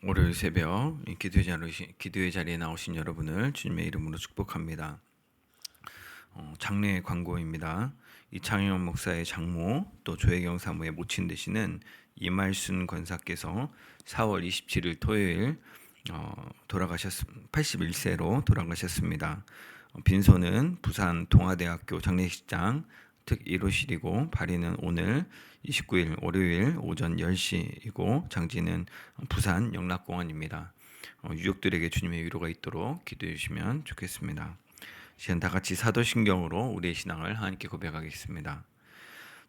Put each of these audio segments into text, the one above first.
월요일 새벽 기도의 자리에 나오신 여러분을 주님의 이름으로 축복합니다. 장례 광고입니다. 이창영 목사의 장모 또 조혜경 사모의 모친 되시는 이말순 권사께서 4월 27일 토요일 81세로 돌아가셨습니다. 빈소는 부산 동아대학교 장례식장 특 1호실이고 발인은 오늘 29일 월요일 오전 10시이고 장지는 부산 영락공원입니다. 유족들에게 주님의 위로가 있도록 기도해 주시면 좋겠습니다. 시간 다 같이 사도신경으로 우리의 신앙을 하나님께 고백하겠습니다.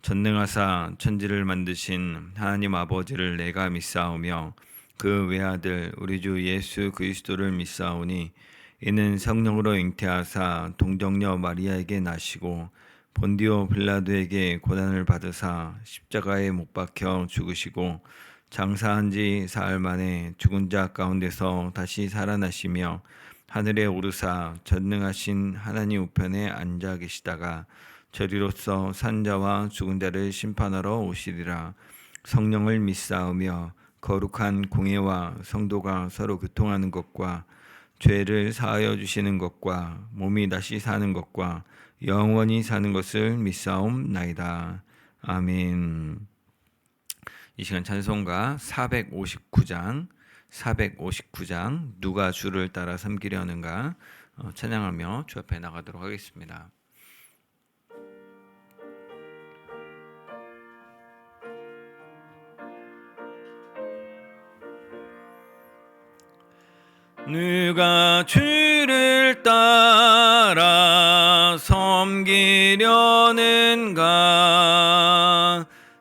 전능하사 천지를 만드신 하나님 아버지를 내가 믿사오며 그 외아들 우리 주 예수 그리스도를 믿사오니 이는 성령으로 잉태하사 동정녀 마리아에게 나시고 본디오 빌라도에게 고난을 받으사 십자가에 못 박혀 죽으시고 장사한 지 사흘 만에 죽은 자 가운데서 다시 살아나시며 하늘에 오르사 전능하신 하나님 우편에 앉아 계시다가 저리로서 산 자와 죽은 자를 심판하러 오시리라. 성령을 믿사오며 거룩한 공예와 성도가 서로 교통하는 것과 죄를 사하여 주시는 것과 몸이 다시 사는 것과 영원히 사는 것을 믿사옵나이다. 아멘. 이 시간 찬송가 459장 누가 주를 따라 섬기려는가 찬양하며 주 앞에 나가도록 하겠습니다. 누가 주를 따라 섬기려는가?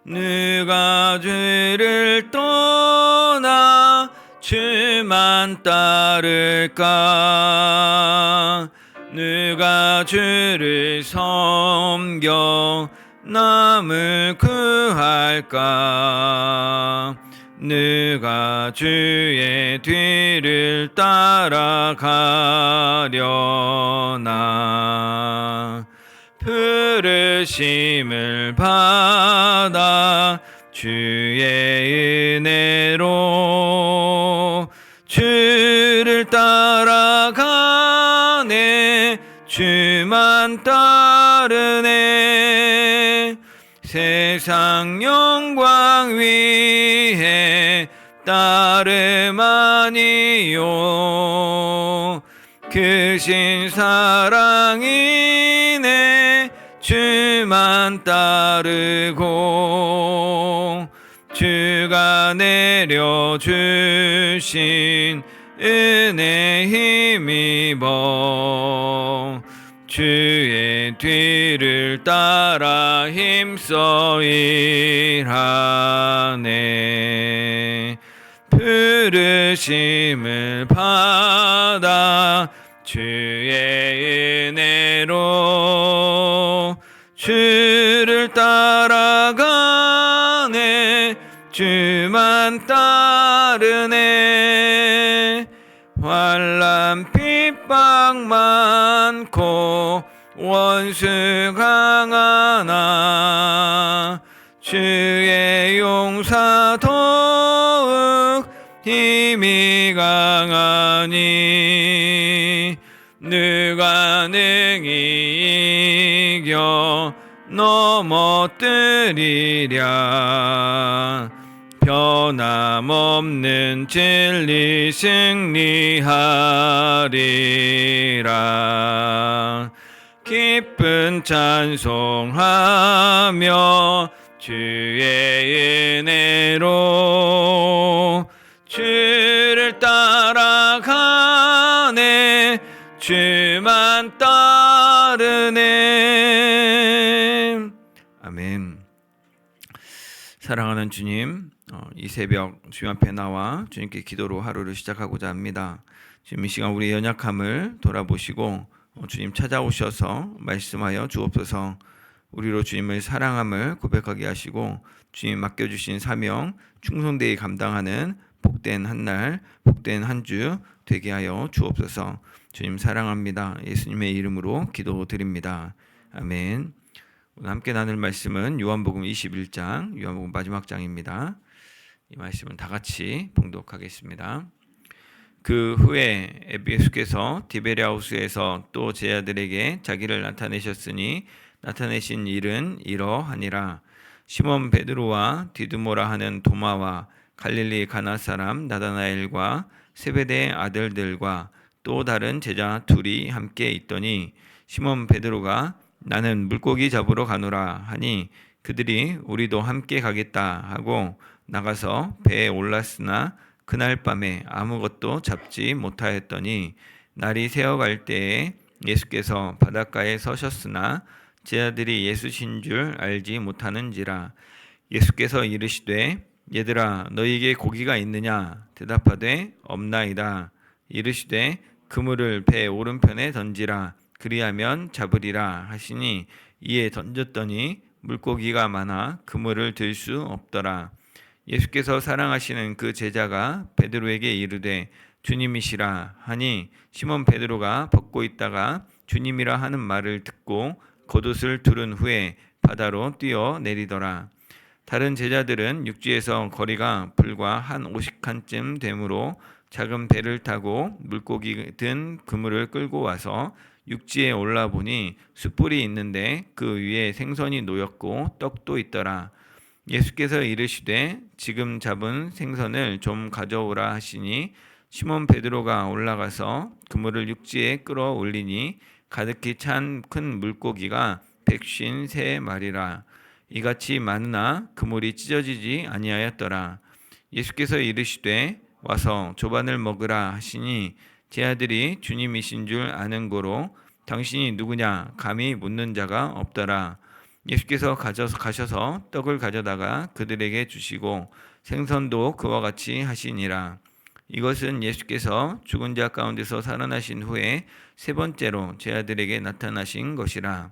누가 주를 떠나 주만 따를까? 누가 주를 섬겨 남을 구할까? 누가 주의 뒤를 따라가려나? 부르심을 받아 주의 은혜로 주를 따라가네. 주만 따르네. 세상 영광 위에 따름 아니요 크신 사랑이네. 주만 따르고 주가 내려주신 은혜 힘입어 주의 뒤를 따라 힘써 일하네. 부르심을 받아 주의 은혜로 주를 따라가네. 주만 따르네. 환난 핍박 많고 원수 강하나 주의 용사 더욱 힘이 강하니 누가 능히 이겨 넘어뜨리랴. 변함없는 진리 승리하리라. 기쁜 찬송하며 주의 은혜로 주를 따라가네. 주만 따르네. 아멘. 사랑하는 주님, 이 새벽 주님 앞에 나와 주님께 기도로 하루를 시작하고자 합니다. 지금 이 시간 우리의 연약함을 돌아보시고 주님 찾아오셔서 말씀하여 주옵소서. 우리로 주님을 사랑함을 고백하게 하시고 주님 맡겨주신 사명 충성되이 감당하는 복된 한날 복된 한 주 되게 하여 주옵소서. 주님 사랑합니다. 예수님의 이름으로 기도드립니다. 아멘. 오늘 함께 나눌 말씀은 요한복음 21장, 요한복음 마지막 장입니다. 이 말씀은 다 같이 봉독하겠습니다. 그 후에 예수께서 디베랴 호수에서 또 제자들에게 자기를 나타내셨으니 나타내신 일은 이러하니라. 시몬 베드로와 디두모라 하는 도마와 갈릴리 가나 사람 나다나엘과 세베대의 아들들과 또 다른 제자 둘이 함께 있더니 시몬 베드로가 나는 물고기 잡으러 가노라 하니 그들이 우리도 함께 가겠다 하고 나가서 배에 올랐으나 그날 밤에 아무것도 잡지 못하였더니 날이 새어갈 때에 예수께서 바닷가에 서셨으나 제자들이 예수신 줄 알지 못하는지라. 예수께서 이르시되 얘들아 너희에게 고기가 있느냐 대답하되 없나이다. 이르시되 그물을 배 오른편에 던지라 그리하면 잡으리라 하시니 이에 던졌더니 물고기가 많아 그물을 들 수 없더라. 예수께서 사랑하시는 그 제자가 베드로에게 이르되 주님이시라 하니 시몬 베드로가 벗고 있다가 주님이라 하는 말을 듣고 겉옷을 두른 후에 바다로 뛰어 내리더라. 다른 제자들은 육지에서 거리가 불과 한 50칸쯤 되므로 작은 배를 타고 물고기 든 그물을 끌고 와서 육지에 올라보니 숯불이 있는데 그 위에 생선이 놓였고 떡도 있더라. 예수께서 이르시되 지금 잡은 생선을 좀 가져오라 하시니 시몬 베드로가 올라가서 그물을 육지에 끌어올리니 가득히 찬 큰 물고기가 153마리라. 이같이 많으나 그물이 찢어지지 아니하였더라. 예수께서 이르시되 와서 조반을 먹으라 하시니 제 아들이 주님이신 줄 아는 고로 당신이 누구냐 감히 묻는 자가 없더라. 예수께서 가셔서 떡을 가져다가 그들에게 주시고 생선도 그와 같이 하시니라. 이것은 예수께서 죽은 자 가운데서 살아나신 후에 세 번째로 제자들에게 나타나신 것이라.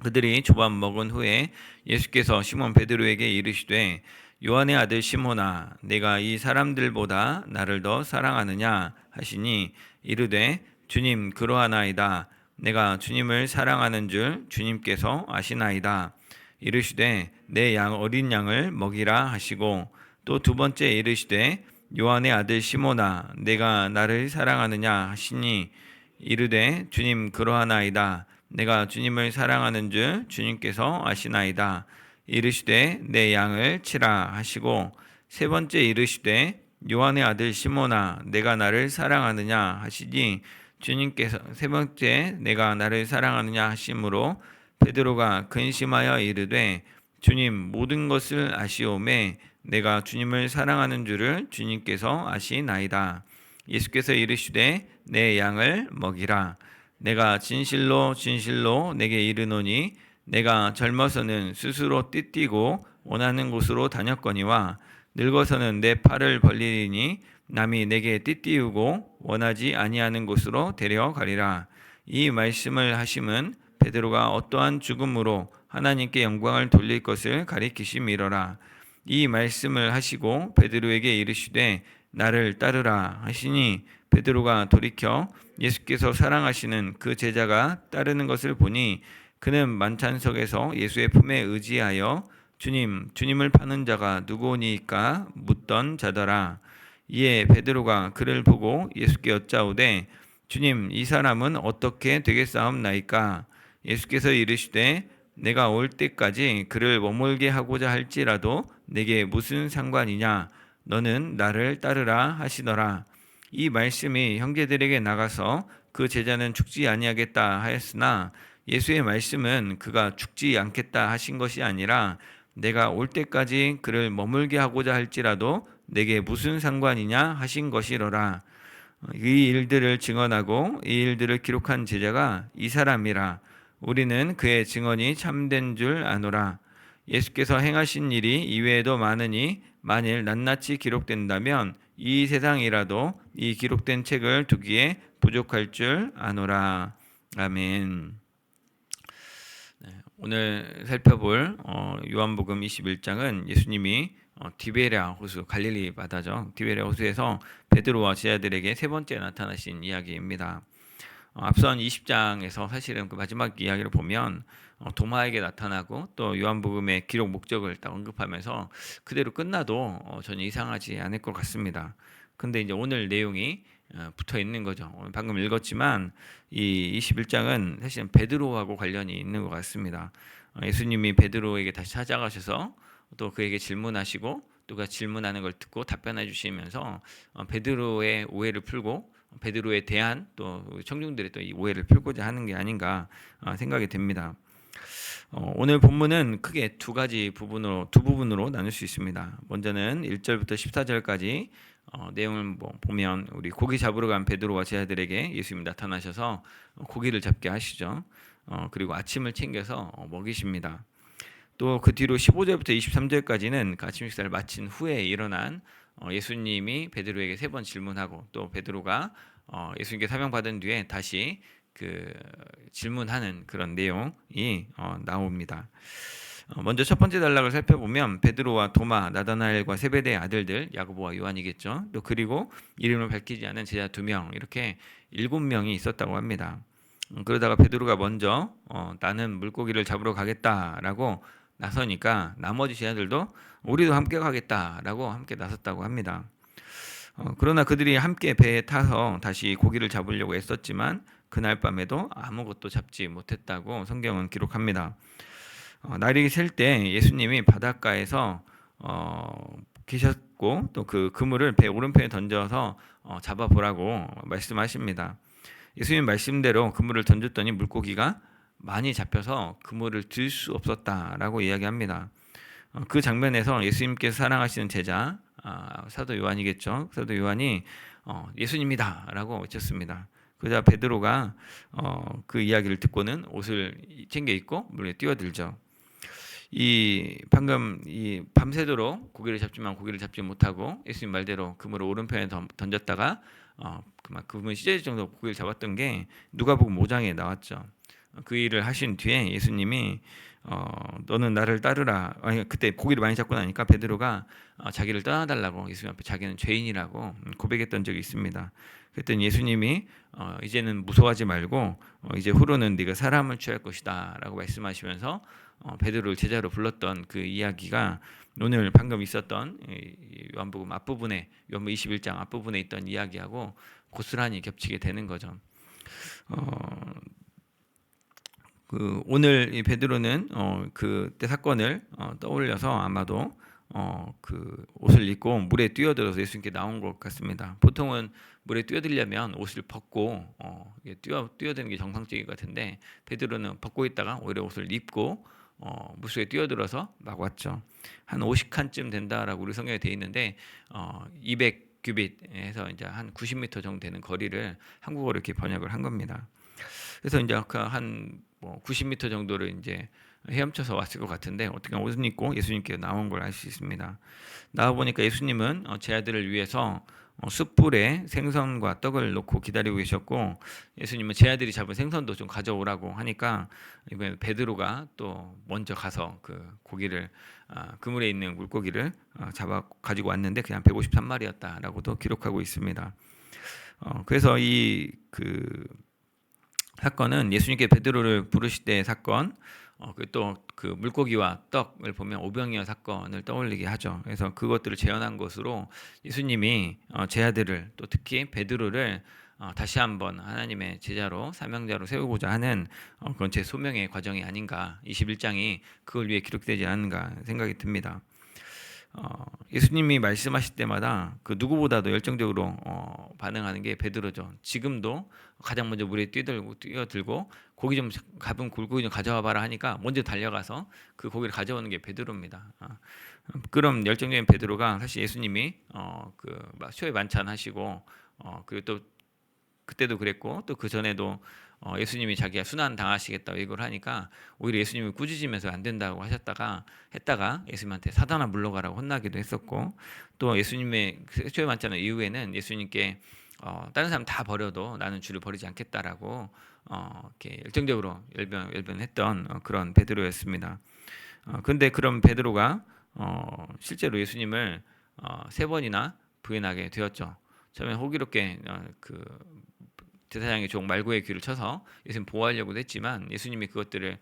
그들이 조반 먹은 후에 예수께서 시몬 베드로에게 이르시되 요한의 아들 시몬아 내가 이 사람들보다 나를 더 사랑하느냐 하시니 이르되 주님 그러하나이다. 내가 주님을 사랑하는 줄 주님께서 아시나이다. 이르시되 내 어린 양을 먹이라 하시고 또 두 번째 이르시되 요한의 아들 시몬아 내가 나를 사랑하느냐 하시니 이르되 주님 그러하나이다. 내가 주님을 사랑하는 줄 주님께서 아시나이다. 이르시되 내 양을 치라 하시고 세 번째 이르시되 요한의 아들 시몬아 내가 나를 사랑하느냐 하시니 주님께서 세 번째 내가 나를 사랑하느냐 하심으로 베드로가 근심하여 이르되 주님 모든 것을 아시오매 내가 주님을 사랑하는 줄을 주님께서 아시나이다. 예수께서 이르시되 내 양을 먹이라. 내가 진실로 진실로 내게 이르노니 내가 젊어서는 스스로 띠띠고 원하는 곳으로 다녔거니와 늙어서는 내 팔을 벌리리니 남이 내게 띠띠우고 원하지 아니하는 곳으로 데려가리라. 이 말씀을 하심은 베드로가 어떠한 죽음으로 하나님께 영광을 돌릴 것을 가리키심이로라. 이 말씀을 하시고 베드로에게 이르시되 나를 따르라 하시니 베드로가 돌이켜 예수께서 사랑하시는 그 제자가 따르는 것을 보니 그는 만찬석에서 예수의 품에 의지하여 주님을 파는 자가 누구오니까 묻던 자더라. 이에 베드로가 그를 보고 예수께 여짜오되 주님 이 사람은 어떻게 되겠사옵나이까? 예수께서 이르시되 내가 올 때까지 그를 머물게 하고자 할지라도 내게 무슨 상관이냐? 너는 나를 따르라 하시더라. 이 말씀이 형제들에게 나가서 그 제자는 죽지 아니하겠다 하였으나 예수의 말씀은 그가 죽지 않겠다 하신 것이 아니라 내가 올 때까지 그를 머물게 하고자 할지라도 내게 무슨 상관이냐 하신 것이로라. 이 일들을 증언하고 이 일들을 기록한 제자가 이 사람이라. 우리는 그의 증언이 참된 줄 아노라. 예수께서 행하신 일이 이외에도 많으니 만일 낱낱이 기록된다면 이 세상이라도 이 기록된 책을 두기에 부족할 줄 아노라. 아멘. 오늘 살펴볼 요한복음 21장은 예수님이 디베랴 호수, 갈릴리 바다죠. 디베랴 호수에서 베드로와 제자들에게 세 번째 나타나신 이야기입니다. 앞선 20장에서 사실은 그 마지막 이야기를 보면 도마에게 나타나고 또 요한복음의 기록 목적을 딱 언급하면서 그대로 끝나도 전혀 이상하지 않을 것 같습니다. 근데 이제 오늘 내용이 붙어 있는 거죠. 오늘 방금 읽었지만 이 21장은 사실은 베드로하고 관련이 있는 것 같습니다. 예수님이 베드로에게 다시 찾아가셔서 또 그에게 질문하시고 또 그 질문하는 걸 듣고 답변해 주시면서 베드로의 오해를 풀고 베드로에 대한 또 청중들의 또 이 오해를 풀고자 하는 게 아닌가 생각이 됩니다. 오늘 본문은 크게 두 부분으로 나눌 수 있습니다. 먼저는 1절부터 14절까지 내용을 보면 우리 고기 잡으러 간 베드로와 제자들에게 예수님이 나타나셔서 고기를 잡게 하시죠. 그리고 아침을 챙겨서 먹이십니다. 또 그 뒤로 15절부터 23절까지는 아침 식사를 마친 후에 일어난 예수님이 베드로에게 3번 질문하고 또 베드로가 예수님께 사명받은 뒤에 다시 그 질문하는 그런 내용이 나옵니다. 먼저 첫 번째 단락을 살펴보면 베드로와 도마, 나다나엘과 세베대의 아들들 야고보와 요한이겠죠. 또 그리고 이름을 밝히지 않은 제자 2명 이렇게 7명이 있었다고 합니다. 그러다가 베드로가 먼저 나는 물고기를 잡으러 가겠다라고 나서니까 나머지 제자들도 우리도 함께 가겠다라고 함께 나섰다고 합니다. 그러나 그들이 함께 배에 타서 다시 고기를 잡으려고 애썼지만 그날 밤에도 아무것도 잡지 못했다고 성경은 기록합니다. 날이 셀 때 예수님이 바닷가에서 계셨고 또 그 그물을 배 오른편에 던져서 잡아보라고 말씀하십니다. 예수님 말씀대로 그물을 던졌더니 물고기가 많이 잡혀서 그물을 들 수 없었다라고 이야기합니다. 그 장면에서 예수님께서 사랑하시는 제자 사도 요한이겠죠. 사도 요한이 예수님이다라고 외쳤습니다. 그러자 베드로가 그 이야기를 듣고는 옷을 챙겨 입고 물에 뛰어들죠. 방금 밤새도록 고기를 잡지만 고기를 잡지 못하고 예수님 말대로 그물을 오른편에 던졌다가 그물 찢어질 정도로 고기를 잡았던 게 누가복음 5장에 나왔죠. 그 일을 하신 뒤에 예수님이 너는 나를 따르라. 그때 고기를 많이 잡고 나니까 베드로가 자기를 떠나달라고 예수님 앞에 자기는 죄인이라고 고백했던 적이 있습니다. 그랬더니 예수님이 이제는 무서워하지 말고 이제 후로는 네가 사람을 취할 것이다라고 말씀하시면서 베드로를 제자로 불렀던 그 이야기가 오늘 방금 있었던 요한복음 앞부분에 요한복음 21장 앞부분에 있던 이야기하고 고스란히 겹치게 되는 거죠. 오늘 이 베드로는 그때 사건을 떠올려서 아마도 그 옷을 입고 물에 뛰어들어서 예수님께 나온 것 같습니다. 보통은 물에 뛰어들려면 옷을 벗고 뛰어드는 게 정상적인 것 같은데 베드로는 벗고 있다가 오히려 옷을 입고 물속에 뛰어들어서 막 왔죠. 한 50칸쯤 된다라고 우리 성경에 돼 있는데 200규빗에서 이제 한 90m 정도 되는 거리를 한국어로 이렇게 번역을 한 겁니다. 그래서 이제 한 90m 정도를 이제 헤엄쳐서 왔을 것 같은데 어떻게 옷을 입고 예수님께 나온 걸 알 수 있습니다. 나와 보니까 예수님은 제 아들을 위해서 숯불에 생선과 떡을 놓고 기다리고 계셨고 예수님은 제 아들이 잡은 생선도 좀 가져오라고 하니까 이번에 베드로가 또 먼저 가서 그 고기를 그물에 있는 물고기를 잡아 가지고 왔는데 그냥 153마리였다라고도 기록하고 있습니다. 그래서 그 사건은 예수님께 베드로를 부르실 때의 사건, 또 그 물고기와 떡을 보면 오병이어 사건을 떠올리게 하죠. 그래서 그것들을 재현한 것으로 예수님이 제 아들을 또 특히 베드로를 다시 한번 하나님의 제자로 사명자로 세우고자 하는 그런 제 소명의 과정이 아닌가, 21장이 그걸 위해 기록되지 않은가 생각이 듭니다. 예수님이 말씀하실 때마다 그 누구보다도 열정적으로 반응하는 게 베드로죠. 지금도 가장 먼저 물에 뛰어들고 고기 좀 가쁜 굴고기 좀 가져와 봐라 하니까 먼저 달려가서 그 고기를 가져오는 게 베드로입니다. 그런 열정적인 베드로가 사실 예수님이 그 초회 만찬하시고 그리고 또 그때도 그랬고 또 그 전에도 예수님이 자기가 순환 당하시겠다고 얘기를 하니까 오히려 예수님이 꾸짖으면서 안 된다고 했다가 예수님한테 사단아 물러가라고 혼나기도 했었고 또 예수님의 초회 만찬 이후에는 예수님께 다른 사람 다 버려도 나는 주를 버리지 않겠다라고 이렇게 열정적으로 열변했던 그런 베드로였습니다. 그런데 그런 베드로가 실제로 예수님을 3번이나 부인하게 되었죠. 처음에 호기롭게 그 제사장의 종 말고의 귀를 쳐서 예수님 보호하려고도 했지만 예수님이 그것들을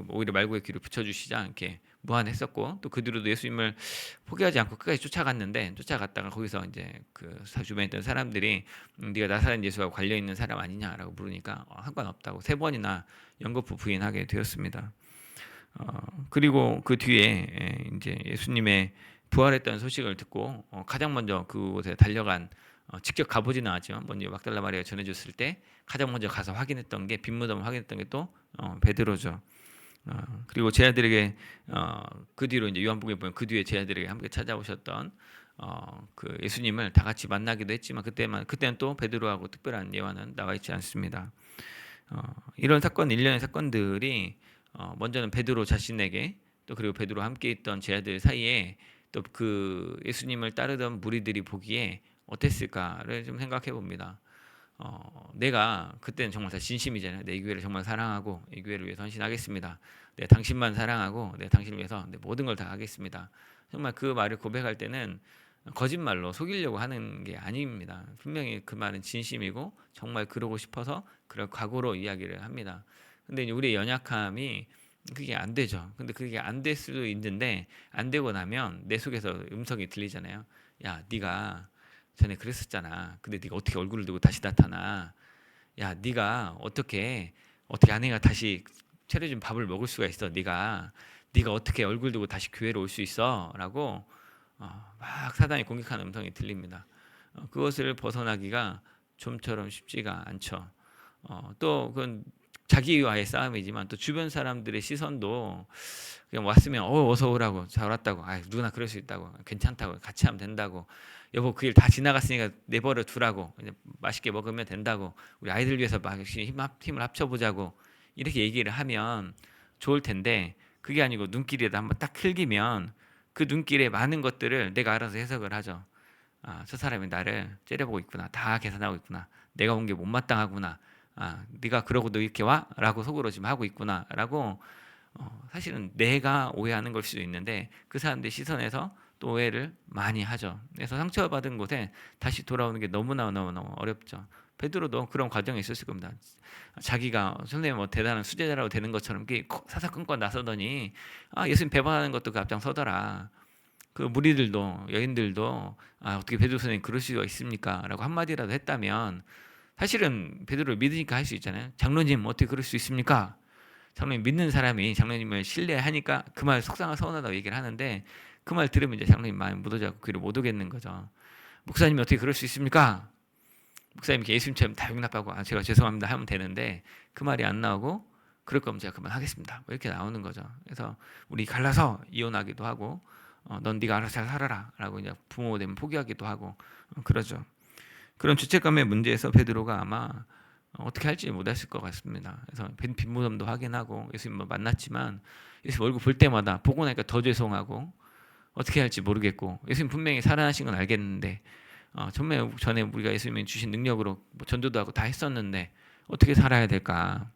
오히려 말고의 귀를 붙여주시자 이렇게 무한했었고 또 그 뒤로도 예수님을 포기하지 않고 끝까지 쫓아갔다가 거기서 이제 그 주변에 있던 사람들이 네가 나사렛 예수와 관련 있는 사람 아니냐라고 물으니까 상관없다고 3번이나 연거푸 부인하게 되었습니다. 그리고 그 뒤에 이제 예수님의 부활했다는 소식을 듣고 가장 먼저 그곳에 달려간 직접 가보지는 않았지만 먼저 막달라 마리아가 전해줬을 때 가장 먼저 가서 확인했던 게 빈무덤을 확인했던 게 또 베드로죠. 그리고 제 아들에게 그 뒤로 이제 요한복음에 보면 그 뒤에 제 아들에게 함께 찾아오셨던 그 예수님을 다 같이 만나기도 했지만 그때는 또 베드로하고 특별한 예화는 나와 있지 않습니다. 이런 일련의 사건들이 먼저는 베드로 자신에게 또 그리고 베드로와 함께 있던 제 아들 사이에 또 그 예수님을 따르던 무리들이 보기에 어땠을까를 좀 생각해 봅니다. 내가 그때는 정말 다 진심이잖아요. 내 이 교회를 정말 사랑하고 이 교회를 위해서 헌신하겠습니다. 내가 당신만 사랑하고 내가 당신을 위해서 내 모든 걸 다 하겠습니다. 정말 그 말을 고백할 때는 거짓말로 속이려고 하는 게 아닙니다. 분명히 그 말은 진심이고 정말 그러고 싶어서 그럴 각오로 이야기를 합니다. 근데 우리의 연약함이 그게 안 되죠. 근데 그게 안 될 수도 있는데 안 되고 나면 내 속에서 음성이 들리잖아요. 야, 네가 전에 그랬었잖아. 근데 네가 어떻게 얼굴을 들고 다시 나타나? 야, 네가 어떻게 아내가 다시 차려준 밥을 먹을 수가 있어? 네가 어떻게 얼굴 들고 다시 교회로 올 수 있어? 라고 막 사단이 공격하는 음성이 들립니다. 그것을 벗어나기가 좀처럼 쉽지가 않죠. 또 그건 자기와의 싸움이지만 또 주변 사람들의 시선도 그냥 왔으면 어서 오라고 잘 왔다고 누구나 그럴 수 있다고 괜찮다고 같이 하면 된다고 여보 그 일 다 지나갔으니까 내버려 두라고 맛있게 먹으면 된다고 우리 아이들 위해서 막 힘을 합쳐보자고 이렇게 얘기를 하면 좋을 텐데 그게 아니고 눈길에다 한번 딱 흘기면 그 눈길에 많은 것들을 내가 알아서 해석을 하죠. 저 사람이 나를 째려보고 있구나. 다 계산하고 있구나. 내가 온 게 못마땅하구나. 네가 그러고도 이렇게 와? 라고 속으로 지금 하고 있구나. 라고 사실은 내가 오해하는 걸 수도 있는데 그 사람들의 시선에서 또 오해를 많이 하죠. 그래서 상처받은 곳에 다시 돌아오는 게 너무너무 어렵죠. 베드로도 그런 과정이 있었을 겁니다. 자기가 선생님 뭐 대단한 수제자라고 되는 것처럼 사사건건 나서더니 예수님 배반하는 것도 그 앞장서더라. 그 무리들도 여인들도 어떻게 베드로 선생님 그럴 수가 있습니까? 라고 한마디라도 했다면 사실은 베드로를 믿으니까 할 수 있잖아요. 장로님 어떻게 그럴 수 있습니까? 장로님 믿는 사람이 장로님을 신뢰하니까 그 말 속상하고 서운하다고 얘기를 하는데 그 말 들으면 이제 장로님 마음이 묻어져서 귀를 못 오겠는 거죠. 목사님이 어떻게 그럴 수 있습니까? 목사님 이렇게 예수님처럼 다 용납하고 제가 죄송합니다 하면 되는데 그 말이 안 나오고 그럴 거면 제가 그만하겠습니다. 뭐 이렇게 나오는 거죠. 그래서 우리 갈라서 이혼하기도 하고 넌 네가 알아서 잘 살아라 라고 이제 부모 되면 포기하기도 하고 그러죠. 그런 죄책감의 문제에서 베드로가 아마 어떻게 할지 못했을 것 같습니다. 그래서 빈무덤도 확인하고 예수님 만났지만 예수님 얼굴 볼 때마다 보고 나니까 더 죄송하고 어떻게 할지 모르겠고 예수님 분명히 살아나신 건 알겠는데 정말 전에 우리가 예수님이 주신 능력으로 뭐 전도도 하고 다 했었는데 어떻게 살아야 될까?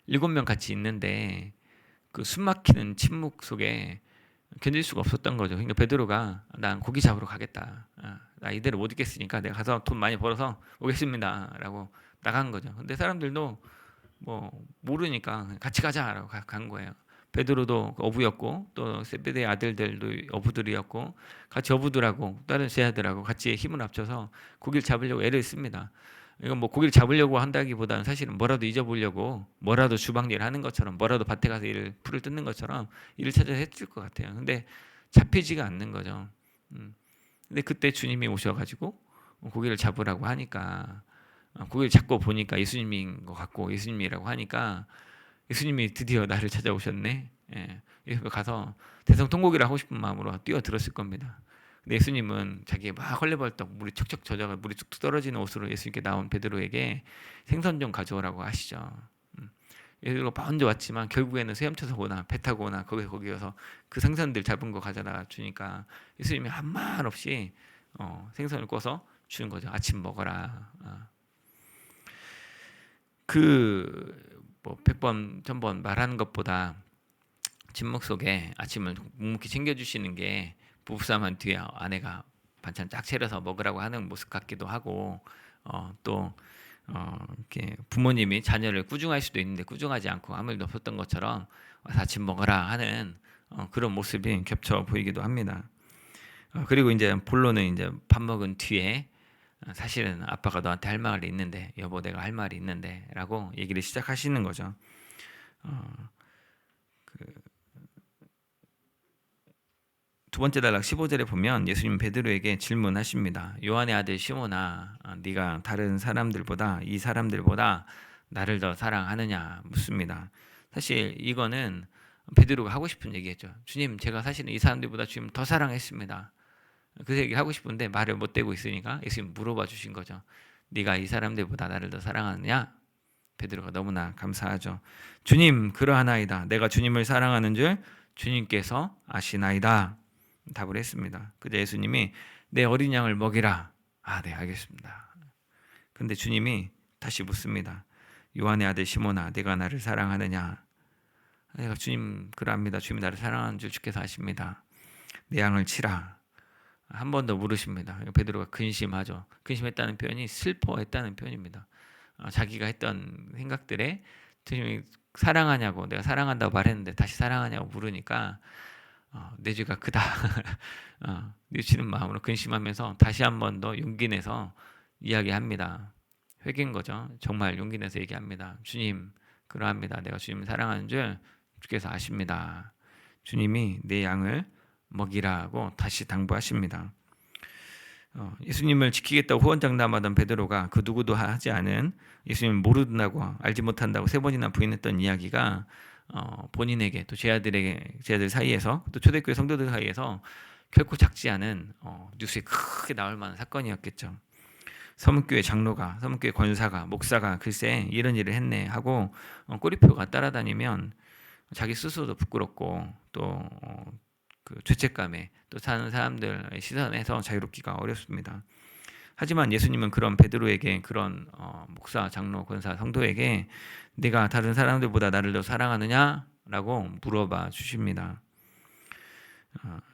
7명 같이 있는데 그 숨막히는 침묵 속에 견딜 수가 없었던 거죠. 그러니까 베드로가 난 고기 잡으러 가겠다. 나 이대로 못 있겠으니까 내가 가서 돈 많이 벌어서 오겠습니다라고 나간 거죠. 근데 사람들도 뭐 모르니까 같이 가자라고 간 거예요. 베드로도 어부였고 또 세베대의 아들들도 어부들이었고 같이 어부들하고 다른 제 아들하고 같이 힘을 합쳐서 고기를 잡으려고 애를 씁니다. 이건 뭐 고기를 잡으려고 한다기보다는 사실은 뭐라도 잊어보려고 뭐라도 주방 일 하는 것처럼 뭐라도 밭에 가서 풀을 뜯는 것처럼 일을 찾아서 했을 것 같아요. 근데 잡히지가 않는 거죠. 근데 그때 주님이 오셔가지고 고기를 잡으라고 하니까 고기를 잡고 보니까 예수님인 것 같고 예수님이라고 하니까 예수님이 드디어 나를 찾아오셨네. 예수님 가서 대성통곡이라 하고 싶은 마음으로 뛰어들었을 겁니다. 근데 예수님은 자기의 막 헐레벌떡 물이 척척 젖어가 물이 뚝뚝 떨어지는 옷으로 예수님께 나온 베드로에게 생선 좀 가져오라고 하시죠. 예수가 먼저 왔지만 결국에는 헤엄쳐서 오나 배 타고 오나 거기서 그 생선들 잡은 거 가져다 주니까 예수님이 한 말 없이 생선을 꺼서 주는 거죠. 아침 먹어라. 그뭐 100번 1000번 말하는 것보다 침묵 속에 아침을 묵묵히 챙겨주시는 게 부부싸움한 뒤에 아내가 반찬 쫙 차려서 먹으라고 하는 모습 같기도 하고 또 이렇게 부모님이 자녀를 꾸중할 수도 있는데 꾸중하지 않고 아무 일도 없었던 것처럼 아침 먹어라 하는 그런 모습이 겹쳐 보이기도 합니다. 그리고 이제 본론은 이제 밥 먹은 뒤에 사실은 아빠가 너한테 할 말이 있는데 여보 내가 할 말이 있는데라고 얘기를 시작하시는 거죠. 두 번째 단락 15절에 보면 예수님 베드로에게 질문하십니다. 요한의 아들 시몬아, 네가 다른 사람들보다 이 사람들보다 나를 더 사랑하느냐 묻습니다. 사실 이거는 베드로가 하고 싶은 얘기겠죠. 주님, 제가 사실은 이 사람들보다 주님 더 사랑했습니다. 그 얘기 하고 싶은데 말을 못 대고 있으니까 예수님 물어봐 주신 거죠. 네가 이 사람들보다 나를 더 사랑하느냐? 베드로가 너무나 감사하죠. 주님, 그러하나이다. 내가 주님을 사랑하는 줄 주님께서 아시나이다. 답을 했습니다. 그때 예수님이 내 어린 양을 먹이라. 네, 알겠습니다. 근데 주님이 다시 묻습니다. 요한의 아들 시몬아, 내가 나를 사랑하느냐? 내가 주님 그러합니다. 주님이 나를 사랑하는 줄 주께서 아십니다. 내 양을 치라. 한 번 더 물으십니다. 베드로가 근심하죠. 근심했다는 표현이 슬퍼했다는 표현입니다. 자기가 했던 생각들에 주님이 사랑하냐고, 내가 사랑한다고 말했는데 다시 사랑하냐고 물으니까 내 죄가 크다. 뉘우치는 마음으로 근심하면서 다시 한 번 더 용기 내서 이야기합니다. 회개인 거죠. 정말 용기 내서 얘기합니다. 주님, 그러합니다. 내가 주님을 사랑하는 줄 주께서 아십니다. 주님이 내 양을 먹이라고 다시 당부하십니다. 예수님을 지키겠다고 후원장담하던 베드로가 그 누구도 하지 않은 예수님을 모른다고 알지 못한다고 3번이나 부인했던 이야기가 본인에게 또 제자들 사이에서 또 초대교회 성도들 사이에서 결코 작지 않은 뉴스에 크게 나올 만한 사건이었겠죠. 서문교회 장로가, 서문교회 권사가, 목사가 글쎄 이런 일을 했네 하고 꼬리표가 따라다니면 자기 스스로도 부끄럽고 또 그 죄책감에 또 사는 사람들의 시선에서 자유롭기가 어렵습니다. 하지만 예수님은 그런 베드로에게 그런 목사, 장로, 권사, 성도에게 네가 다른 사람들보다 나를 더 사랑하느냐? 라고 물어봐 주십니다.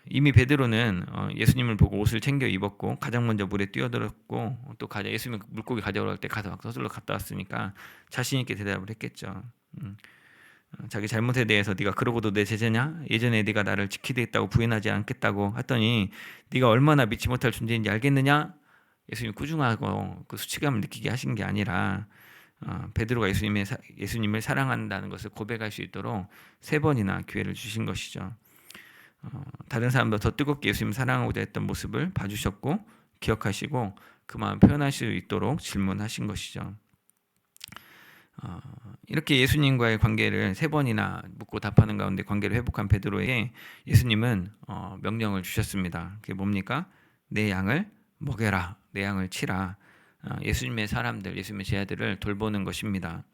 이미 베드로는 예수님을 보고 옷을 챙겨 입었고 가장 먼저 물에 뛰어들었고 또 예수님 물고기 가져올 때 가서 막 서둘러 갔다 왔으니까 자신 있게 대답을 했겠죠. 자기 잘못에 대해서 네가 그러고도 내 제자냐? 예전에 네가 나를 지키겠다고 부인하지 않겠다고 했더니 네가 얼마나 믿지 못할 존재인지 알겠느냐? 예수님 꾸중하고 그 수치감을 느끼게 하신 게 아니라 베드로가 예수님을 사랑한다는 것을 고백할 수 있도록 3번이나 기회를 주신 것이죠. 다른 사람보다 더 뜨겁게 예수님을 사랑하고자 했던 모습을 봐주셨고 기억하시고 그 마음 표현할 수 있도록 질문하신 것이죠. 이렇게 예수님과의 관계를 3번이나 묻고 답하는 가운데 관계를 회복한 베드로에게 예수님은 명령을 주셨습니다. 그게 뭡니까? 내 양을 먹여라, 내 양을 치라. 예수님의 사람들, 예수님의 제자들을 돌보는 것입니다.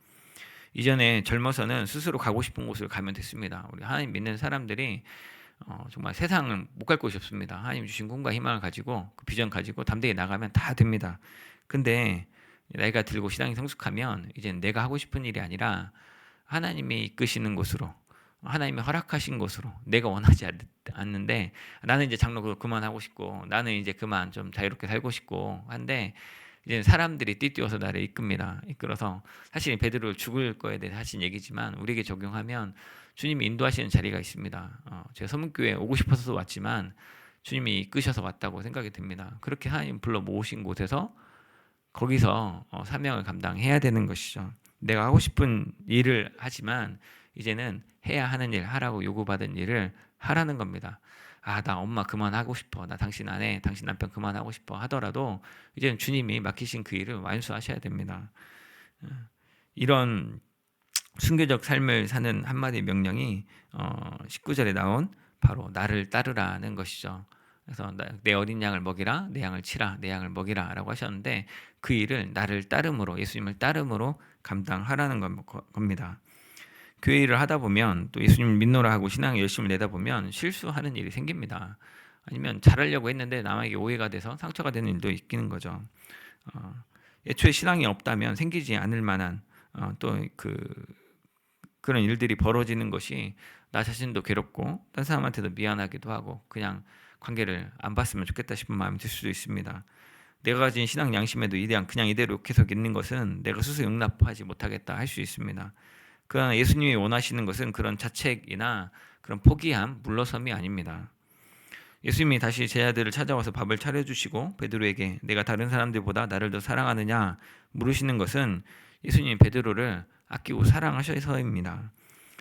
이전에 젊어서는 스스로 가고 싶은 곳을 가면 됐습니다. 우리 하나님 믿는 사람들이 정말 세상을 못 갈 곳이 없습니다. 하나님 주신 꿈과 희망을 가지고 그 비전 가지고 담대히 나가면 다 됩니다. 근데 나이가 들고 신앙이 성숙하면 이제 내가 하고 싶은 일이 아니라 하나님이 이끄시는 곳으로, 하나님이 허락하신 곳으로, 내가 원하지 않는데 나는 이제 장로 그만하고 싶고 나는 이제 그만 좀 자유롭게 살고 싶고 한데 이제 사람들이 띠뛰어서 나를 이끌어서 사실 베드로 죽을 거에 대해서 하신 얘기지만 우리에게 적용하면 주님이 인도하시는 자리가 있습니다. 제가 서문교회 오고 싶어서 왔지만 주님이 이끄셔서 왔다고 생각이 듭니다. 그렇게 하나님 불러 모으신 곳에서 거기서 사명을 감당해야 되는 것이죠. 내가 하고 싶은 일을 하지만 이제는 해야 하는 일, 하라고 요구받은 일을 하라는 겁니다. 나 엄마 그만하고 싶어, 나 당신 아내, 당신 남편 그만하고 싶어 하더라도 이제는 주님이 맡기신 그 일을 완수하셔야 됩니다. 이런 순교적 삶을 사는 한마디 명령이 19절에 나온 바로 나를 따르라는 것이죠. 그래서 내 어린 양을 먹이라, 내 양을 치라, 내 양을 먹이라 라고 하셨는데 그 일을 나를 따름으로, 예수님을 따름으로 감당하라는 겁니다. 교회 일을 하다 보면 또 예수님을 믿노라 하고 신앙에 열심을 내다 보면 실수하는 일이 생깁니다. 아니면 잘하려고 했는데 남에게 오해가 돼서 상처가 되는 일도 있기는 거죠. 애초에 신앙이 없다면 생기지 않을 만한 그런 일들이 벌어지는 것이 나 자신도 괴롭고 딴 사람한테도 미안하기도 하고 그냥 관계를 안 봤으면 좋겠다 싶은 마음이 들 수도 있습니다. 내가 가진 신앙 양심에도 그냥 이대로 계속 있는 것은 내가 스스로 용납하지 못하겠다 할 수 있습니다. 그러나 예수님이 원하시는 것은 그런 자책이나 그런 포기함, 물러섬이 아닙니다. 예수님이 다시 제자들을 찾아와서 밥을 차려주시고 베드로에게 내가 다른 사람들보다 나를 더 사랑하느냐 물으시는 것은 예수님이 베드로를 아끼고 사랑하셔서입니다.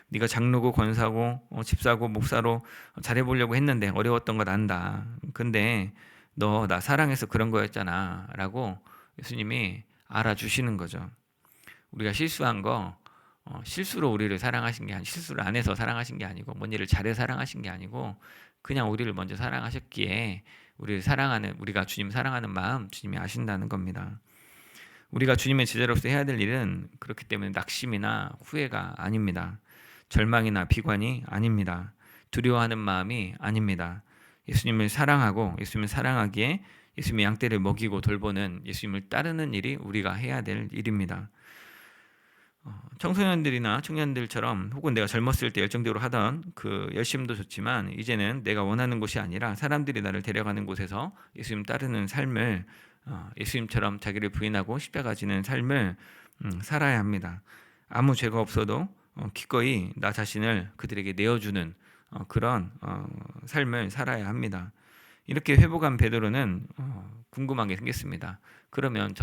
네가 장로고 권사고 집사고 목사로 잘해보려고 했는데 어려웠던 거 안다. 근데 너 나 사랑해서 그런 거였잖아 라고 예수님이 알아주시는 거죠. 우리가 실수한 거 실수로 우리를 사랑하신 게 실수를 안 해서 사랑하신 게 아니고 뭔 일을 잘해 사랑하신 게 아니고 그냥 우리를 먼저 사랑하셨기에 우리가 주님 사랑하는 마음 주님이 아신다는 겁니다. 우리가 주님의 제자로서 해야 될 일은 그렇기 때문에 낙심이나 후회가 아닙니다. 절망이나 비관이 아닙니다. 두려워하는 마음이 아닙니다. 예수님을 사랑하고 예수님을 사랑하기에 예수님의 양떼를 먹이고 돌보는 예수님을 따르는 일이 우리가 해야 될 일입니다. 청소년들이나 청년들처럼 혹은 내가 젊었을 때 열정적으로 하던 그 열심도 좋지만 이제는 내가 원하는 곳이 아니라 사람들이 나를 데려가는 곳에서 예수님 따르는 삶을 예수님처럼 자기를 부인하고 십자가 지는 삶을 살아야 합니다. 아무 죄가 없어도 기꺼이 나 자신을 그들에게 내어주는 그런 삶을 살아야 합니다. 이렇게 회복한 베드로는 궁금한 게 생겼습니다. 그러면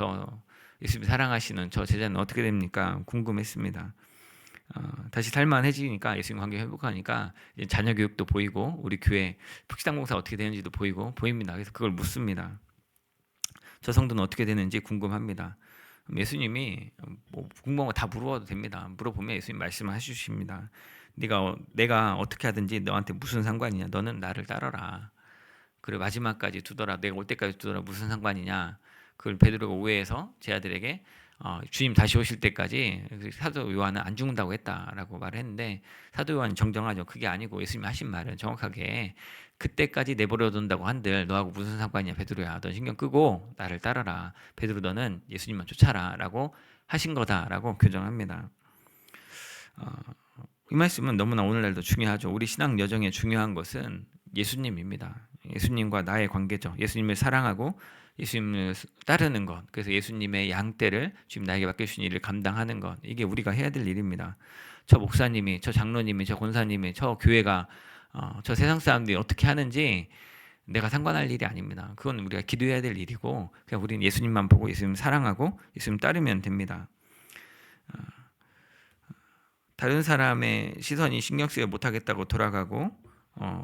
예수님 사랑하시는 저 제자는 어떻게 됩니까? 궁금했습니다. 다시 살만해지니까 예수님 관계 회복하니까 이제 자녀 교육도 보이고 우리 교회 푹시당 공사 어떻게 되는지도 보입니다. 그래서 그걸 묻습니다. 저 성도는 어떻게 되는지 궁금합니다. 예수님이 궁금한 거 다 물어봐도 됩니다. 물어보면 예수님 말씀을 해주십니다. 내가 어떻게 하든지 너한테 무슨 상관이냐? 너는 나를 따라라. 그래 마지막까지 두더라. 내가 올 때까지 두더라. 무슨 상관이냐? 그걸 베드로가 오해해서 제 아들에게 주님 다시 오실 때까지 사도 요한은 안 죽는다고 했다라고 말했는데 사도 요한은 정정하죠. 그게 아니고 예수님이 하신 말은 정확하게 그때까지 내버려 둔다고 한들 너하고 무슨 상관이야 베드로야. 넌 신경 끄고 나를 따라라. 베드로 너는 예수님만 쫓아라 라고 하신 거다라고 교정합니다. 이 말씀은 너무나 오늘날도 중요하죠. 우리 신앙 여정에 중요한 것은 예수님입니다. 예수님과 나의 관계죠. 예수님을 사랑하고 예수님을 따르는 것. 그래서 예수님의 양떼를 지금 나에게 맡겨주신 일을 감당하는 것. 이게 우리가 해야 될 일입니다. 저 목사님이, 저 장로님이, 저 권사님이, 저 교회가, 저 세상 사람들이 어떻게 하는지 내가 상관할 일이 아닙니다. 그건 우리가 기도해야 될 일이고 그냥 우리는 예수님만 보고 예수님 사랑하고 예수님 따르면 됩니다. 다른 사람의 시선이 신경 쓰여 못하겠다고 돌아가고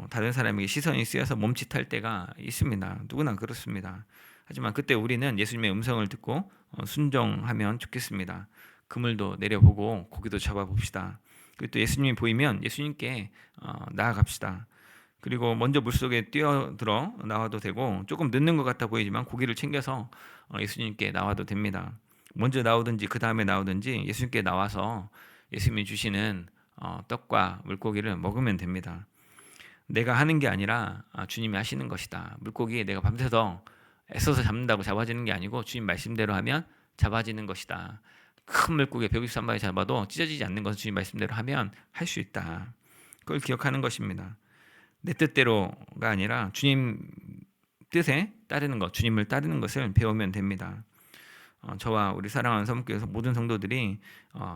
다른 사람에게 시선이 쓰여서 멈칫할 때가 있습니다. 누구나 그렇습니다. 하지만 그때 우리는 예수님의 음성을 듣고 순종하면 좋겠습니다. 그물도 내려보고 고기도 잡아봅시다. 그리고 또 예수님이 보이면 예수님께 나아갑시다. 그리고 먼저 물속에 뛰어들어 나와도 되고 조금 늦는 것 같아 보이지만 고기를 챙겨서 예수님께 나와도 됩니다. 먼저 나오든지 그 다음에 나오든지 예수님께 나와서 예수님이 주시는 떡과 물고기를 먹으면 됩니다. 내가 하는 게 아니라 주님이 하시는 것이다. 물고기 내가 밤새서 애써서 잡는다고 잡아지는 게 아니고 주님 말씀대로 하면 잡아지는 것이다. 큰 물고기 163마리 잡아도 찢어지지 않는 것을 주님 말씀대로 하면 할 수 있다. 그걸 기억하는 것입니다. 내 뜻대로가 아니라 주님 뜻에 따르는 것, 주님을 따르는 것을 배우면 됩니다. 저와 우리 사랑하는 사모교회에서 모든 성도들이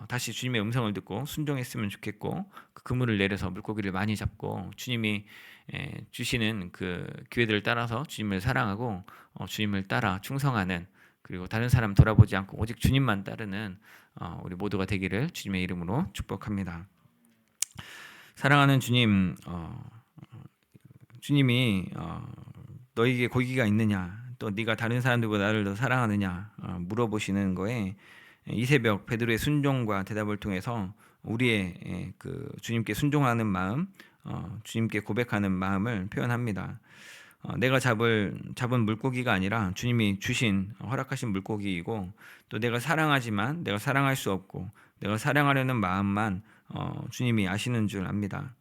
다시 주님의 음성을 듣고 순종했으면 좋겠고 그 그물을 내려서 물고기를 많이 잡고 주님이 주시는 그 기회들을 따라서 주님을 사랑하고 주님을 따라 충성하는 그리고 다른 사람 돌아보지 않고 오직 주님만 따르는 우리 모두가 되기를 주님의 이름으로 축복합니다. 사랑하는 주님, 주님이 너에게 고기가 있느냐 또 네가 다른 사람들보다 나를 더 사랑하느냐 물어보시는 거에 이 새벽 베드로의 순종과 대답을 통해서 우리의 그 주님께 순종하는 마음, 주님께 고백하는 마음을 표현합니다. 내가 잡은 물고기가 아니라 주님이 주신 허락하신 물고기이고 또 내가 사랑하지만 내가 사랑할 수 없고 내가 사랑하려는 마음만 주님이 아시는 줄 압니다.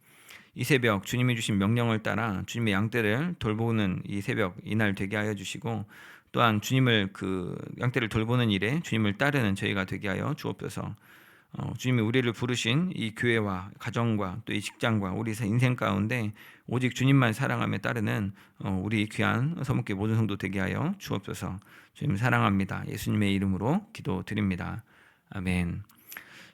이 새벽 주님이 주신 명령을 따라 주님의 양떼를 돌보는 이 새벽 이날 되게 하여 주시고 또한 주님을 그 양떼를 돌보는 일에 주님을 따르는 저희가 되게 하여 주옵소서. 주님이 우리를 부르신 이 교회와 가정과 또 이 직장과 우리 인생 가운데 오직 주님만 사랑하며 따르는 우리 귀한 서목교 모든 성도 되게 하여 주옵소서. 주님 사랑합니다. 예수님의 이름으로 기도드립니다. 아멘.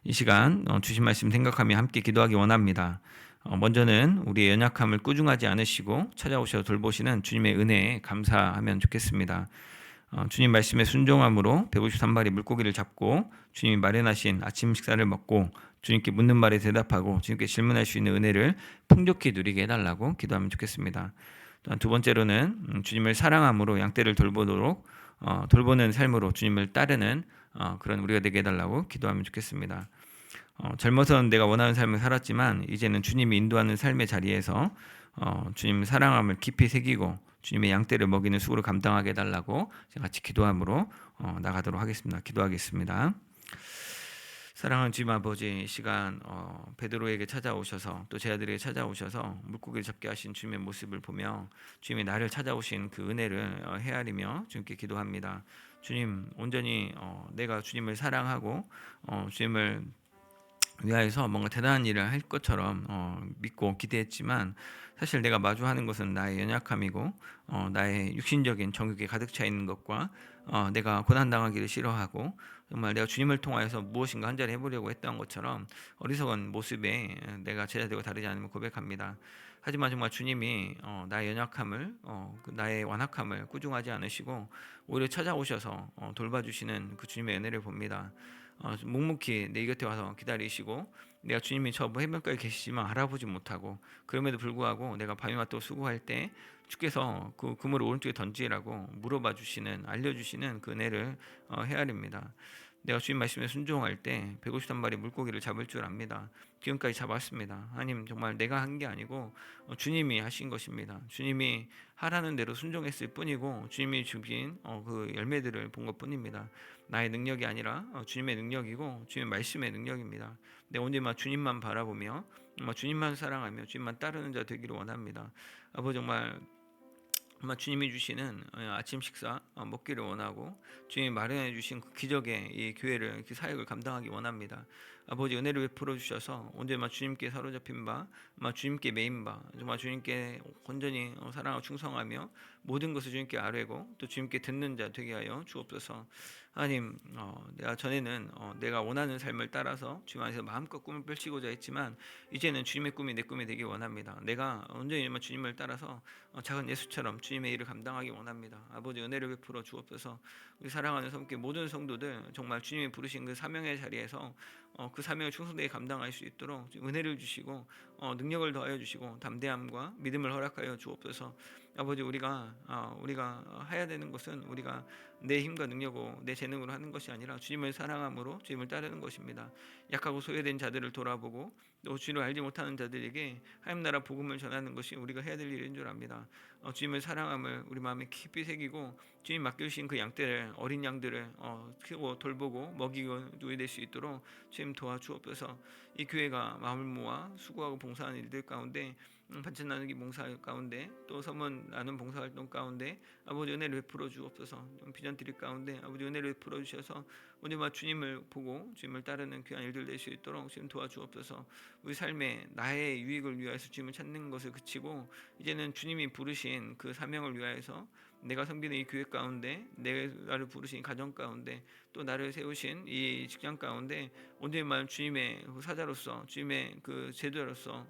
이 시간 주신 말씀 생각하며 함께 기도하기 원합니다. 먼저는 우리의 연약함을 꾸중하지 않으시고 찾아오셔서 돌보시는 주님의 은혜에 감사하면 좋겠습니다. 주님 말씀에 순종함으로 153마리 물고기를 잡고 주님이 마련하신 아침 식사를 먹고 주님께 묻는 말에 대답하고 주님께 질문할 수 있는 은혜를 풍족히 누리게 해달라고 기도하면 좋겠습니다. 또한 두 번째로는 주님을 사랑함으로 양떼를 돌보는 삶으로 주님을 따르는 그런 우리가 되게 해달라고 기도하면 좋겠습니다. 젊어서는 내가 원하는 삶을 살았지만 이제는 주님이 인도하는 삶의 자리에서 주님 사랑함을 깊이 새기고 주님의 양떼를 먹이는 수고를 감당하게 해달라고 같이 기도함으로 나가도록 하겠습니다. 기도하겠습니다. 사랑하는 주님 아버지, 이 시간 베드로에게 찾아오셔서 또 제 아들에게 찾아오셔서 물고기를 잡게 하신 주님의 모습을 보며 주님이 나를 찾아오신 그 은혜를 헤아리며 주님께 기도합니다. 주님, 온전히 내가 주님을 사랑하고 주님을 위하여서 뭔가 대단한 일을 할 것처럼 믿고 기대했지만 사실 내가 마주하는 것은 나의 연약함이고 나의 육신적인 정욕에 가득 차 있는 것과 내가 고난당하기를 싫어하고 정말 내가 주님을 통하여서 무엇인가 한 자리 해보려고 했던 것처럼 어리석은 모습에 내가 제자들과 다르지 않음을 고백합니다. 하지만 정말 주님이 나의 연약함을 나의 완악함을 꾸중하지 않으시고 오히려 찾아오셔서 돌봐주시는 그 주님의 은혜를 봅니다. 묵묵히 내 곁에 와서 기다리시고 내가 주님이 저 해변가에 계시지만 알아보지 못하고 그럼에도 불구하고 내가 밤이와 또 수고할 때 주께서 그 그물을 오른쪽에 던지라고 물어봐 주시는 알려주시는 그 은혜를 헤아립니다. 내가 주님 말씀에 순종할 때 153마리 물고기를 잡을 줄 압니다. 지금까지 잡았습니다. 하나님, 정말 내가 한 게 아니고 주님이 하신 것입니다. 주님이 하라는 대로 순종했을 뿐이고 주님이 주신 그 열매들을 본 것뿐입니다. 나의 능력이 아니라 주님의 능력이고 주님의 말씀의 능력입니다. 내가 언제나 주님만 바라보며 주님만 사랑하며 주님만 따르는 자 되기를 원합니다. 아버지, 정말 주님이 주시는 아침 식사 먹기를 원하고 주님이 마련해 주신 그 기적의 이 교회를 그 사역을 감당하기 원합니다. 아버지, 은혜를 베풀어 주셔서 언제나 주님께 사로잡힌 바, 주님께 메인 바, 정말 주님께 온전히 사랑하고 충성하며 모든 것을 주님께 아뢰고 또 주님께 듣는 자 되게 하여 주옵소서. 하나님, 내가 전에는 내가 원하는 삶을 따라서 주님 안에서 마음껏 꿈을 펼치고자 했지만 이제는 주님의 꿈이 내 꿈이 되기 원합니다. 내가 온전히 주님을 따라서 작은 예수처럼 주님의 일을 감당하기 원합니다. 아버지, 은혜를 베풀어 주옵소서. 우리 사랑하는 성께 모든 성도들 정말 주님이 부르신 그 사명의 자리에서 그 사명을 충성되게 감당할 수 있도록 은혜를 주시고 능력을 더하여 주시고 담대함과 믿음을 허락하여 주옵소서. 아버지, 우리가 해야 되는 것은 우리가 내 힘과 능력으로 내 재능으로 하는 것이 아니라 주님을 사랑함으로 주님을 따르는 것입니다. 약하고 소외된 자들을 돌아보고 또 주님을 알지 못하는 자들에게 하나님 나라 복음을 전하는 것이 우리가 해야 될 일인 줄 압니다. 주님을 사랑함을 우리 마음에 깊이 새기고 주님 맡겨주신 그 양떼를 어린 양들을 키우고 돌보고 먹이고 누이 될 수 있도록 주님 도와주옵소서. 이 교회가 마음을 모아 수고하고 봉사하는 일들 가운데 반찬 나누기 봉사 가운데 또 서문 나눔 봉사 활동 가운데 아버지 은혜를 베풀어 주옵소서. 비전 드릴 가운데 아버지 은혜를 베풀어 주셔서 오늘만 주님을 보고 주님을 따르는 귀한 일들 될 수 있도록 주님 도와주옵소서. 우리 삶에 나의 유익을 위하여서 주님을 찾는 것을 그치고 이제는 주님이 부르신 그 사명을 위하여서 내가 섬기는 이 교회 가운데 나를 부르신 가정 가운데 또 나를 세우신 이 직장 가운데 온전히 주님의 사자로서 주님의 그 제도로서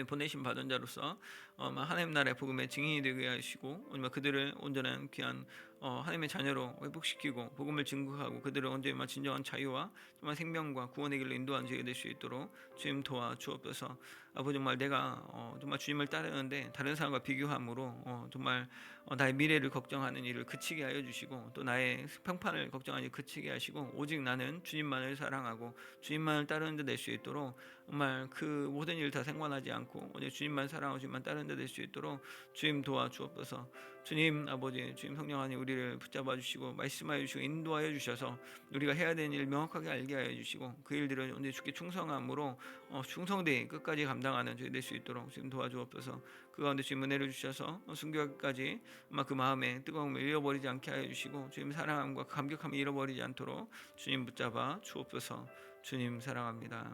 보내신 받은 자로서 하나님 나라의 복음의 증인이 되게 하시고 그들을 온전한 귀한 하나님의 자녀로 회복시키고 복음을 증거하고 그들을 언제나 진정한 자유와 정말 생명과 구원의 길로 인도하는 자가 될 수 있도록 주님 도와주옵소서. 아버지, 정말 내가 정말 주님을 따르는데 다른 사람과 비교함으로 정말 나의 미래를 걱정하는 일을 그치게 하여 주시고 또 나의 평판을 걱정하는 일을 그치게 하시고 오직 나는 주님만을 사랑하고 주님만을 따르는 자 될 수 있도록 정말 그 모든 일 다 생관하지 않고 오직 주님만 사랑하고 주님만 따르는 자 될 수 있도록 주님 도와주옵소서. 주님 아버지, 주님 성령 안에 우리를 붙잡아 주시고 말씀하여 주시고 인도하여 주셔서 우리가 해야 되는 일 명확하게 알게 하여 주시고 그 일들을 언제 주께 충성함으로 충성되이 끝까지 감당 감당하는 저희 될 수 있도록 주님 도와주옵소서. 그 가운데 주님 은혜를 주셔서 순교하기까지 그 마음에 뜨거움을 잃어버리지 않게 하여 주시고 주님 사랑함과 감격함을 잃어버리지 않도록 주님 붙잡아 주옵소서. 주님 사랑합니다.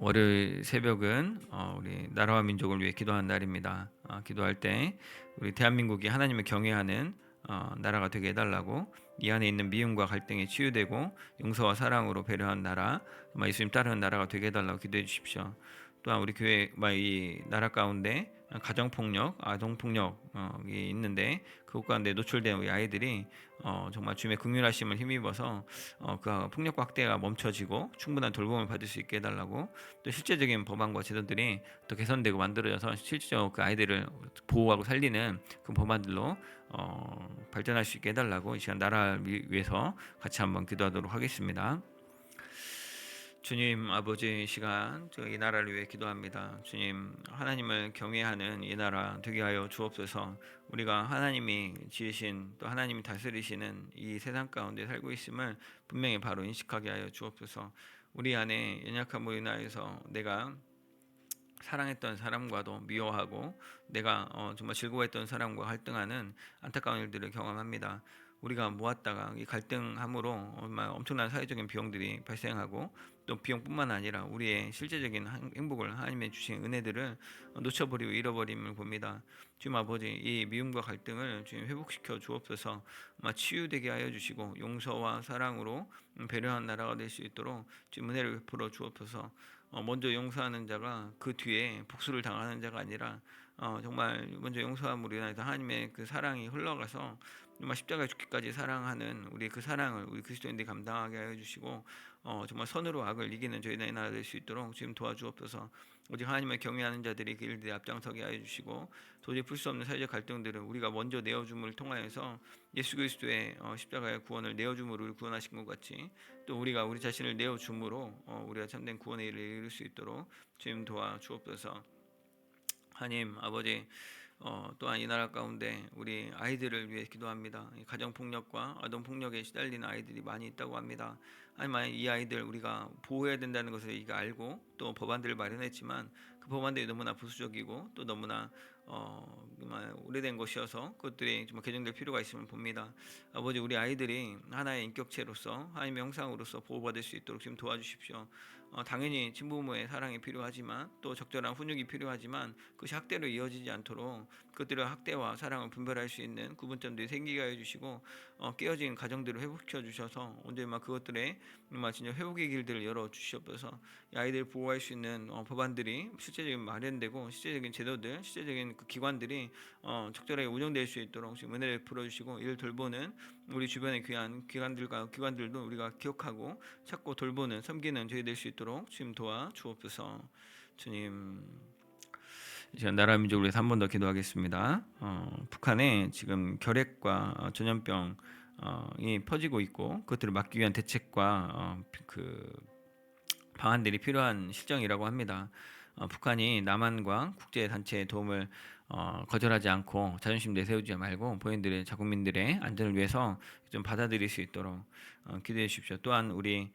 월요일 새벽은 우리 나라와 민족을 위해 기도하는 날입니다. 기도할 때 우리 대한민국이 하나님을 경외하는 나라가 되게 해달라고, 이 안에 있는 미움과 갈등이 치유되고 용서와 사랑으로 배려한 나라, 예수님 따르는 나라가 되게 해달라고 기도해 주십시오. 또한 우리 교회 이 나라 가운데 가정폭력, 아동폭력이 있는데 그것 가운데 노출된 우리 아이들이 정말 주님의 긍휼하심을 힘입어서 그 폭력 확대가 멈춰지고 충분한 돌봄을 받을 수 있게 해달라고, 또 실제적인 법안과 제도들이 또 개선되고 만들어져서 실질적으로 그 아이들을 보호하고 살리는 그 법안들로 발전할 수 있게 해달라고 이 시간 나라를 위해서 같이 한번 기도하도록 하겠습니다. 주님 아버지, 시간 이 나라를 위해 기도합니다. 주님, 하나님을 경외하는 이 나라 되게 하여 주옵소서. 우리가 하나님이 지으신, 또 하나님이 다스리시는 이 세상 가운데 살고 있음을 분명히 바로 인식하게 하여 주옵소서. 우리 안에 연약함으로 인하여서 내가 사랑했던 사람과도 미워하고 내가 정말 즐거워했던 사람과 갈등하는 안타까운 일들을 경험합니다. 우리가 모았다가 이 갈등함으로 엄청난 사회적인 비용들이 발생하고, 또 비용뿐만 아니라 우리의 실제적인 행복을, 하나님의 주신 은혜들을 놓쳐버리고 잃어버림을 봅니다. 주님 아버지, 이 미움과 갈등을 주님 회복시켜 주옵소서. 치유되게 하여 주시고 용서와 사랑으로 배려한 나라가 될 수 있도록 주님 은혜를 베풀어 주옵소서. 먼저 용서하는 자가 그 뒤에 복수를 당하는 자가 아니라 정말 먼저 용서함으로 인해서 하나님의 그 사랑이 흘러가서 정말 십자가에 죽기까지 사랑하는 우리 그 사랑을 우리 그리스도인들이 감당하게 하여 주시고 정말 선으로 악을 이기는 저희의 나라 될 수 있도록 지금 도와주옵소서. 오직 하나님을 경외하는 자들이 그 일들에 앞장서게 하여 주시고, 도저히 풀 수 없는 사회적 갈등들을 우리가 먼저 내어줌을 통하여서 예수 그리스도의 십자가의 구원을 내어줌으로 우리를 구원하신 것 같이, 또 우리가 우리 자신을 내어줌으로 우리가 참된 구원의 일을 이룰 수 있도록 주님 도와주옵소서. 하나님 아버지, 또한 이 나라 가운데 우리 아이들을 위해 기도합니다. 가정폭력과 아동폭력에 시달리는 아이들이 많이 있다고 합니다. 하지만 이 아이들 우리가 보호해야 된다는 것을 이가 알고 또 법안들을 마련했지만 그 법안들이 너무나 보수적이고 또 너무나 오래된 것이어서 그것들이 정말 개정될 필요가 있음을 봅니다. 아버지, 우리 아이들이 하나의 인격체로서 하나님의 형상으로서 보호받을 수 있도록 지금 도와주십시오. 당연히 친부모의 사랑이 필요하지만 또 적절한 훈육이 필요하지만 그것이 학대로 이어지지 않도록 그것들을 학대와 사랑을 분별할 수 있는 구분점들이 생기게 해주시고, 깨어진 가정들을 회복시켜 주셔서 언제나 그것들의 진짜 회복의 길들을 열어 주시옵소서. 아이들을 보호할 수 있는 법안들이 실제적인 마련되고 실제적인 제도들, 실제적인 그 기관들이 적절하게 운영될 수 있도록 지금 은혜를 풀어주시고, 이를 돌보는 우리 주변의 귀한 기관들도 우리가 기억하고 찾고 돌보는, 섬기는 저희 될 수 있도록 지금 도와 주옵소서. 주님, 이제 나라 민족을 위해서 한 번 더 기도하겠습니다. 북한에 지금 결핵과 전염병이 퍼지고 있고 그것들을 막기 위한 대책과 그 방안들이 필요한 실정이라고 합니다. 북한이 남한과 국제 단체의 도움을 거절하지 않고 자존심 내세우지 말고 본인들의 자국민들의 안전을 위해서 좀 받아들일 수 있도록 기도해 주십시오. 또한 우리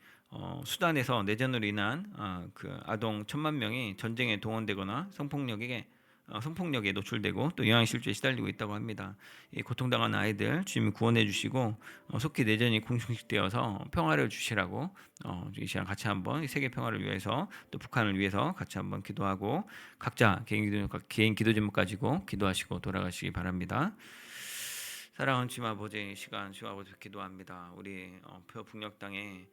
수단에서 내전으로 인한 그 아동 1,000만 명이 전쟁에 동원되거나 성폭력에 노출되고 또 영양실조에 시달리고 있다고 합니다. 이 고통당하는 아이들 주님이 구원해 주시고 속히 내전이 공식되어서 평화를 주시라고 이 시간 같이 한번 세계 평화를 위해서 또 북한을 위해서 같이 한번 기도하고, 각자 개인 기도 제목 가지고 기도하시고 돌아가시기 바랍니다. 사랑하는 주님 아버지, 시간 주님 아버지 기도합니다. 우리 북녘 땅에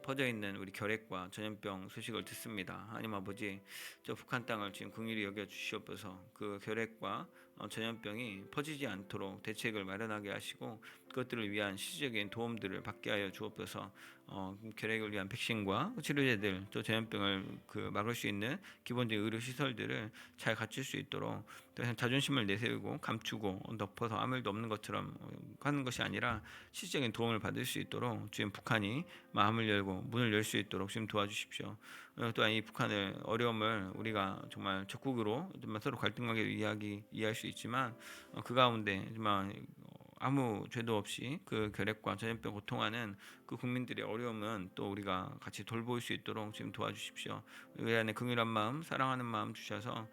퍼져 있는 우리 결핵과 전염병 소식을 듣습니다. 하나님 아버지, 저 북한 땅을 지금 긍휼히 여겨 주시옵소서. 그 결핵과 전염병이 퍼지지 않도록 대책을 마련하게 하시고 그것들을 위한 실질적인 도움들을 받게 하여 주옵소서. 결핵을 위한 백신과 치료제들, 또 전염병을 막을 수 있는 기본적인 의료 시설들을 잘 갖출 수 있도록, 자존심을 내세우고 감추고 덮어서 아무 일도 없는 것처럼 하는 것이 아니라 실질적인 도움을 받을 수 있도록 지금 북한이 마음을 열고 문을 열 수 있도록 지금 도와주십시오. 또한 이 북한의 어려움을 우리가 정말 적극으로 서로 갈등하게 이해할 수 있지만 그 가운데 정말 아무 죄도 없이 그 결핵과 전염병 고통하는 그 국민들의 어려움은 또 우리가 같이 돌볼 수 있도록 지금 도와주십시오. 우리 안에 긍휼한 마음, 사랑하는 마음 주셔서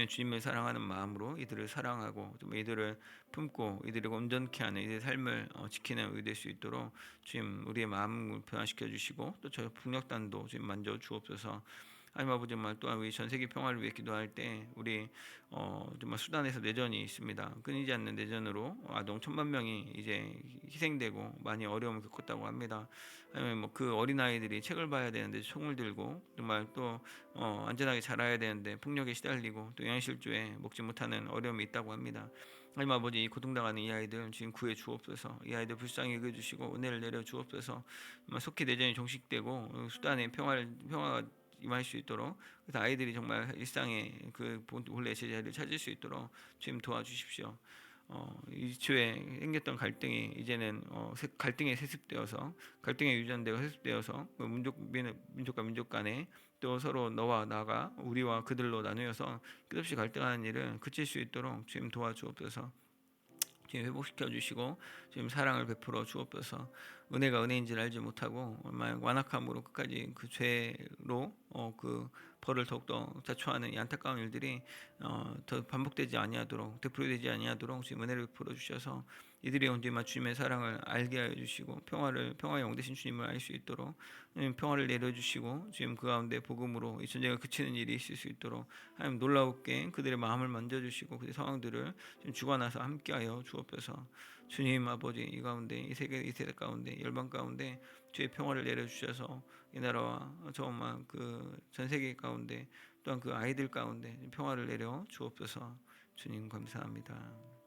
주님을 사랑하는 마음으로 이들을 사랑하고 또 이들을 품고 이들을 온전케 하는 이들의 삶을 지키는 우리 될 수 있도록 주님 우리의 마음을 변화시켜 주시고 또 저 북녘단도 주님 만져 주옵소서. 하나님 아버지 정말 또한 우리 전 세계 평화를 위해 기도할 때 우리 정말 수단에서 내전이 있습니다. 끊이지 않는 내전으로 아동 1,000만 명이 이제 희생되고 많이 어려움을 겪었다고 합니다. 아니면 뭐 그 어린 아이들이 책을 봐야 되는데 총을 들고 정말 또 안전하게 자라야 되는데 폭력에 시달리고 또 영양실조에 먹지 못하는 어려움이 있다고 합니다. 하나님 아버지 이 고통당하는 이 아이들 지금 구해 주옵소서. 이 아이들 불쌍히 여겨주시고 은혜를 내려 주옵소서. 정말 속히 내전이 종식되고 수단의 평화가 임할 수 있도록 그래서 아이들이 정말 일상의 그 본래 제자리를 찾을 수 있도록 주님 도와주십시오. 이초에 생겼던 갈등이 이제는 갈등에 세습되어서 갈등에 유전되고 세습되어서 그 민족과 민족 간에 또 서로 너와 나가 우리와 그들로 나누어서 끝없이 갈등하는 일을 그칠 수 있도록 주님 도와주옵소서. 주님 회복시켜 주시고 주님 사랑을 베풀어 주옵소서. 은혜가 은혜인지를 알지 못하고 얼마나 완악함으로 끝까지 그 죄로 그 벌을 더욱더 자초하는 이 안타까운 일들이 더 반복되지 아니하도록 되풀이되지 아니하도록 주님 은혜를 베풀어 주셔서 이들이 언제나 주님의 사랑을 알게 하여 주시고 평화의 영 되신 주님을 알 수 있도록 평화를 내려 주시고 지금 그 가운데 복음으로 이 전쟁을 그치는 일이 있을 수 있도록 하나님 놀라웠게 그들의 마음을 만져 주시고 그들의 상황들을 주관하서 함께하여 주옵소서. 주님 아버지 이 가운데 이 세대 가운데 열방 가운데 주의 평화를 내려 주셔서 이 나라와 정말 그 전 세계 가운데 또한 그 아이들 가운데 평화를 내려 주옵소서. 주님 감사합니다.